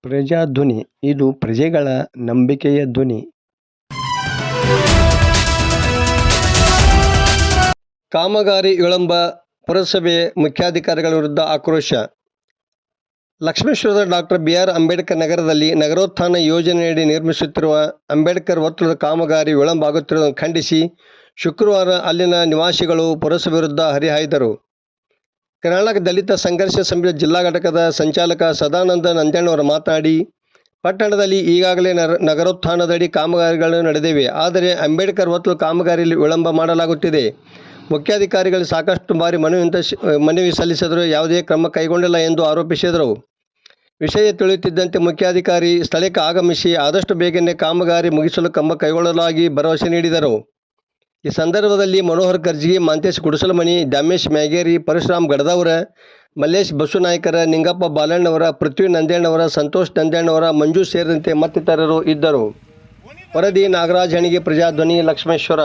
ಪ್ರಜಾಧ್ವನಿ ಇದು ಪ್ರಜೆಗಳ ನಂಬಿಕೆಯ ಧ್ವನಿ. ಕಾಮಗಾರಿ ವಿಳಂಬ, ಪುರಸಭೆ ಮುಖ್ಯಾಧಿಕಾರಿಗಳ ವಿರುದ್ಧ ಆಕ್ರೋಶ. ಲಕ್ಷ್ಮೇಶ್ವರದ ಡಾಕ್ಟರ್ ಬಿ.ಆರ್. ಅಂಬೇಡ್ಕರ್ ನಗರದಲ್ಲಿ ನಗರೋತ್ಥಾನ ಯೋಜನೆಯಡಿ ನಿರ್ಮಿಸುತ್ತಿರುವ ಅಂಬೇಡ್ಕರ್ ವರ್ತುಲದ ಕಾಮಗಾರಿ ವಿಳಂಬ ಆಗುತ್ತಿರುವುದನ್ನು ಖಂಡಿಸಿ ಶುಕ್ರವಾರ ಅಲ್ಲಿನ ನಿವಾಸಿಗಳು ಪುರಸಭೆ ವಿರುದ್ಧ ಹರಿಹಾಯ್ದರು. ಕರ್ನಾಟಕ ದಲಿತ ಸಂಘರ್ಷ ಸಮಿತಿ ಜಿಲ್ಲಾ ಘಟಕದ ಸಂಚಾಲಕ ಸದಾನಂದ ನಂಜಣ್ಣವರು ಮಾತನಾಡಿ, ಪಟ್ಟಣದಲ್ಲಿ ಈಗಾಗಲೇ ನಗರೋತ್ಥಾನದಡಿ ಕಾಮಗಾರಿಗಳು ನಡೆದಿವೆ. ಆದರೆ ಅಂಬೇಡ್ಕರ್ ವರ್ತುಲ ಕಾಮಗಾರಿಯಲ್ಲಿ ವಿಳಂಬ ಮಾಡಲಾಗುತ್ತಿದೆ. ಮುಖ್ಯಾಧಿಕಾರಿಗಳು ಸಾಕಷ್ಟು ಬಾರಿ ಮನವಿ ಸಲ್ಲಿಸಿದರೂ ಯಾವುದೇ ಕ್ರಮ ಕೈಗೊಂಡಿಲ್ಲ ಎಂದು ಆರೋಪಿಸಿದರು. ವಿಷಯ ತಿಳಿಯುತ್ತಿದ್ದಂತೆ ಮುಖ್ಯಾಧಿಕಾರಿ ಸ್ಥಳಕ್ಕೆ ಆಗಮಿಸಿ ಆದಷ್ಟು ಬೇಗನೆ ಕಾಮಗಾರಿ ಮುಗಿಸಲು ಕ್ರಮ ಕೈಗೊಳ್ಳಲಾಗಿ ಭರವಸೆ ನೀಡಿದರು. ಈ ಸಂದರ್ಭದಲ್ಲಿ ಮನೋಹರ್ ಕರ್ಜಗಿ, ಮಾಂತೇಶ್ ಗುಡಿಸಲಮನಿ, ದ್ಯಾಮೇಶ್ ಮ್ಯಾಗೇರಿ, ಪರಶುರಾಮ್ ಗಡದವರ, ಮಲ್ಲೇಶ್ ಬಸವನಾಯ್ಕರ, ನಿಂಗಪ್ಪ ಬಾಲಣ್ಣವರ, ಪೃಥ್ವಿ ನಂಜಣ್ಣವರ, ಸಂತೋಷ್ ನಂಜಣ್ಣವರ, ಮಂಜು ಸೇರಿದಂತೆ ಮತ್ತಿತರರು ಇದ್ದರು. ವರದಿ ನಾಗರಾಜ್ ಹಣಿಗೆ, ಪ್ರಜಾಧ್ವನಿ, ಲಕ್ಷ್ಮೇಶ್ವರ.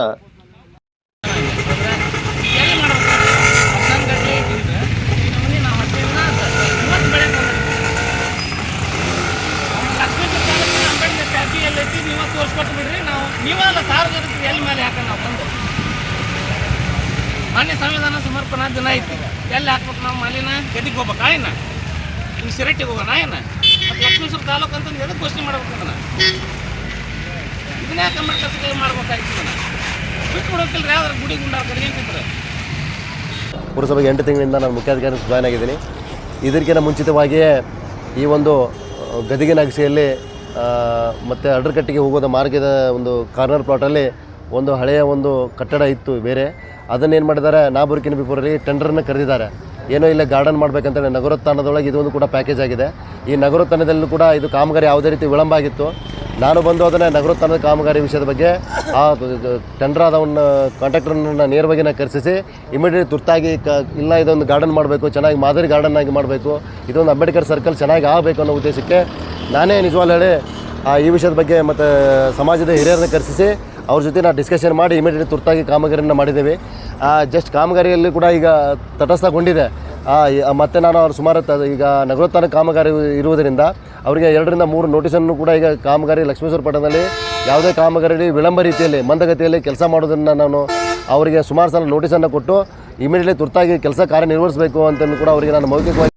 ನೀವಲ್ಲ ಸಾರ್ವಜನಿಕರು ಎಲ್ಲಿ ಮೇಲೆ ಹಾಕೋಣ ನಾವು ಬಂದು ಮಾನ್ಯ ಸಂವಿಧಾನ ಸಮರ್ಪಣಾ ದಿನ ಐತಿ. ಎಲ್ಲಿ ಹಾಕ್ಬೇಕು ನಾವು ಮಾಲಿನ ಗದಿಗೆ ಹೋಗ್ಬೇಕಾ ಏನ ಇನ್ನು ಸಿರಟ್ಟಿಗೆ ಹೋಗೋಣ ಏನ ಮತ್ತು ಲಕ್ಷ್ಮೇಶ್ವರ ತಾಲೂಕು ಅಂತಂದು ಎದಕ್ಕೆ ಘೋಷಣೆ ಮಾಡ್ಬೇಕಂತ ಇದನ್ನೇ ಅಂಬೇಡ್ಕರ್ ಕೈ ಮಾಡ್ಬೇಕಾಯ್ತು. ಬಿಟ್ಟು ಬಿಡೋಕಿಲ್ರಿ ಯಾವ್ದಾರ ಗುಡಿ ಗುಂಡಾರ ಕಡೆಗಂತಿದ್ರೆ. ಪುರಸಭೆಗೆ 8 ತಿಂಗಳಿಂದ ನಾನು ಮುಖ್ಯಾಧಿಕಾರಿ ಜಾಯ್ನ್ ಆಗಿದ್ದೀನಿ. ಇದಕ್ಕಿಂತ ಮುಂಚಿತವಾಗಿಯೇ ಈ ಒಂದು ಗದಿಗೆ ನಗಸಿಯಲ್ಲಿ ಮತ್ತು ಅಡ್ರಕಟ್ಟಿಗೆ ಹೋಗೋದ ಮಾರ್ಗದ ಒಂದು ಕಾರ್ನರ್ ಪ್ಲಾಟಲ್ಲಿ ಒಂದು ಹಳೆಯ ಒಂದು ಕಟ್ಟಡ ಇತ್ತು ಬೇರೆ. ಅದನ್ನೇನು ಮಾಡಿದ್ದಾರೆ, ನಾಬುರ್ಕಿನ ಬಿಪುರಲ್ಲಿ ಟೆಂಡರನ್ನು ಕರೆದಿದ್ದಾರೆ. ಏನೋ ಇಲ್ಲ ಗಾರ್ಡನ್ ಮಾಡಬೇಕಂತೇಳಿ ನಗರೋತ್ಥಾನದೊಳಗೆ ಇದೊಂದು ಕೂಡ ಪ್ಯಾಕೇಜ್ ಆಗಿದೆ. ಈ ನಗರೋತ್ಥಾನದಲ್ಲೂ ಕೂಡ ಇದು ಕಾಮಗಾರಿ ಯಾವುದೇ ರೀತಿ ವಿಳಂಬ ಆಗಿತ್ತು. ನಾನು ಬಂದು ಅದನ್ನು ನಗರೋತ್ಥಾನದ ಕಾಮಗಾರಿ ವಿಷಯದ ಬಗ್ಗೆ ಆ ಟೆಂಡರ್ ಆದವನ್ನ ಕಾಂಟ್ರಾಕ್ಟರ್ನ ನೇರವಾಗಿ ಕರೆಸಿಸಿ ಇಮಿಡಿಯೇಟ್ ತುರ್ತಾಗಿ ಇಲ್ಲ ಇದೊಂದು ಗಾರ್ಡನ್ ಮಾಡಬೇಕು, ಚೆನ್ನಾಗಿ ಮಾದರಿ ಗಾರ್ಡನ್ ಆಗಿ ಮಾಡಬೇಕು, ಇದೊಂದು ಅಂಬೇಡ್ಕರ್ ಸರ್ಕಲ್ ಚೆನ್ನಾಗಿ ಆಗಬೇಕು ಅನ್ನೋ ಉದ್ದೇಶಕ್ಕೆ ನಾನೇ ನಿಜವಾಗ್ಲೂ ಹೇಳಿ ಈ ವಿಷಯದ ಬಗ್ಗೆ ಮತ್ತು ಸಮಾಜದ ಹಿರಿಯರನ್ನ ಕರೆಸಿಸಿ ಅವ್ರ ಜೊತೆ ನಾವು ಡಿಸ್ಕಷನ್ ಮಾಡಿ ಇಮಿಡಿಯೇಟ್ ತುರ್ತಾಗಿ ಕಾಮಗಾರಿಯನ್ನು ಮಾಡಿದ್ದೇವೆ. ಜಸ್ಟ್ ಕಾಮಗಾರಿಯಲ್ಲಿ ಕೂಡ ಈಗ ತಟಸ್ಥಗೊಂಡಿದೆ. ಮತ್ತು ನಾನು ಅವ್ರು ಸುಮಾರು ಈಗ ನಗರೋತ್ಥಾನ ಕಾಮಗಾರಿ ಇರುವುದರಿಂದ ಅವರಿಗೆ 2 ರಿಂದ 3 ನೋಟಿಸನ್ನು ಕೂಡ ಈಗ ಕಾಮಗಾರಿ ಲಕ್ಷ್ಮೇಶ್ವರ ಪಟ್ಟಣದಲ್ಲಿ ಯಾವುದೇ ಕಾಮಗಾರಿ ವಿಳಂಬ ರೀತಿಯಲ್ಲಿ ಮಂದಗತಿಯಲ್ಲಿ ಕೆಲಸ ಮಾಡೋದನ್ನು ನಾನು ಅವರಿಗೆ ಸುಮಾರು ಸಲ ನೋಟಿಸನ್ನು ಕೊಟ್ಟು ಇಮಿಡಿಯೇಟ್ಲಿ ತುರ್ತಾಗಿ ಕೆಲಸ ಕಾರ್ಯನಿರ್ವಹಿಸಬೇಕು ಅಂತಲೂ ಕೂಡ ಅವರಿಗೆ ನಾನು ಮೌಖಿಕವಾಗಿ